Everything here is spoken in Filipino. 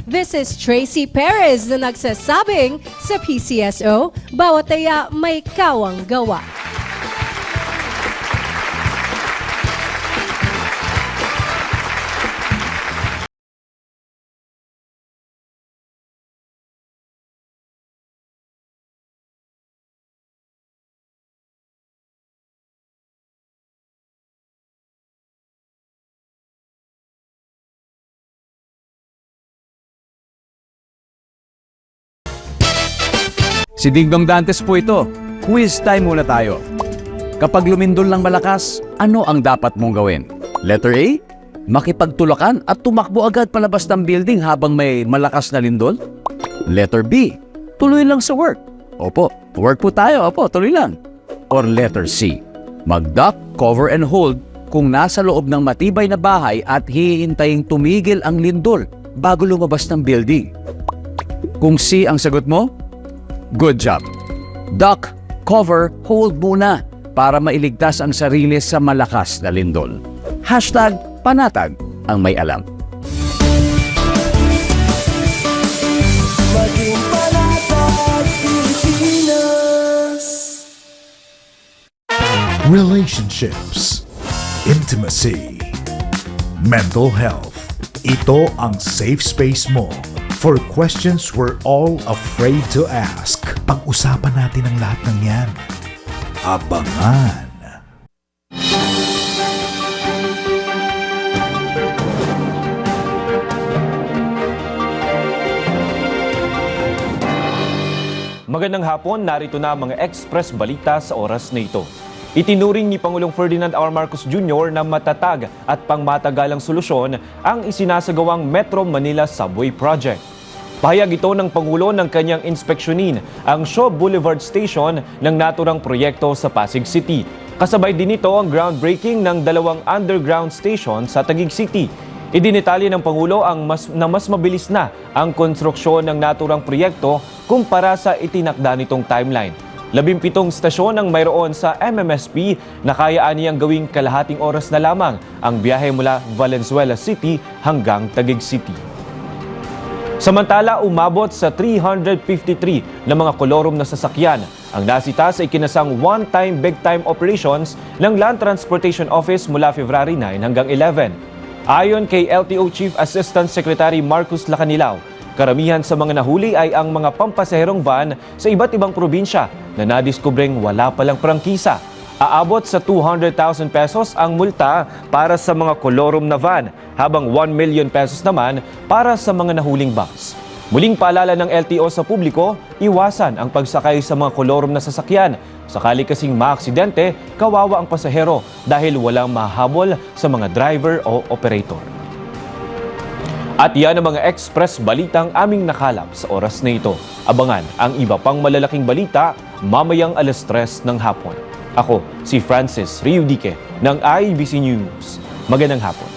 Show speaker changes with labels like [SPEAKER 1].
[SPEAKER 1] this is Tracy Perez na nagsasabing sa PCSO, bawat taya may kawang gawa.
[SPEAKER 2] Si Dingdong Dantes po ito. Quiz time muna tayo. Kapag lumindol ng malakas, ano ang dapat mong gawin? Letter A, makipagtulakan at tumakbo agad palabas ng building habang may malakas na lindol? Letter B, tuloy lang sa work. Opo, work po tayo. Opo, tuloy lang. Or letter C, mag-duck, cover and hold kung nasa loob ng matibay na bahay at hihintaying tumigil ang lindol bago lumabas ng building. Kung C ang sagot mo, good job. Duck, cover, hold muna para mailigtas ang sarili sa malakas na lindol. Hashtag panatag ang may alam.
[SPEAKER 3] Maging panatag Pilipinas.
[SPEAKER 4] Relationships, intimacy, mental health. Ito ang safe space mo for questions we're all afraid to ask. Pag-usapan natin ang lahat ng yan. Abangan!
[SPEAKER 5] Magandang hapon, narito na ang mga express balita sa oras na ito. Itinuring ni Pangulong Ferdinand R. Marcos Jr. na matatag at pangmatagalang solusyon ang isinasagawang Metro Manila Subway Project. Pahayag ito ng Pangulo ng kanyang inspeksyonin ang Shaw Boulevard Station ng naturang proyekto sa Pasig City. Kasabay din ito ang groundbreaking ng 2 underground station sa Taguig City. Idinetali ng Pangulo na mas mabilis na ang konstruksyon ng naturang proyekto kumpara sa itinakda nitong timeline. 17 stasyon ang mayroon sa MMSP na kayaan niyang gawing kalahating oras na lamang ang biyahe mula Valenzuela City hanggang Taguig City. Samantala, umabot sa 353 na mga kolorum na sasakyan ang nasita sa ikinasang one-time big-time operations ng Land Transportation Office mula February 9 hanggang 11. Ayon kay LTO Chief Assistant Secretary Marcus Lacanilao, karamihan sa mga nahuli ay ang mga pampasaherong van sa iba't ibang probinsya na nadiskubreng wala palang prangkisa. Aabot sa 200,000 pesos ang multa para sa mga kolorum na van, habang 1 million pesos naman para sa mga nahuling bus. Muling paalala ng LTO sa publiko, iwasan ang pagsakay sa mga kolorum na sasakyan. Sakali kasing maaksidente, kawawa ang pasahero dahil walang mahabol sa mga driver o operator. At yan ang mga express balitang aming nakalap sa oras na ito. Abangan ang iba pang malalaking balita mamayang 3:00 ng hapon. Ako si Francis Riudique ng IBC News. Magandang hapon.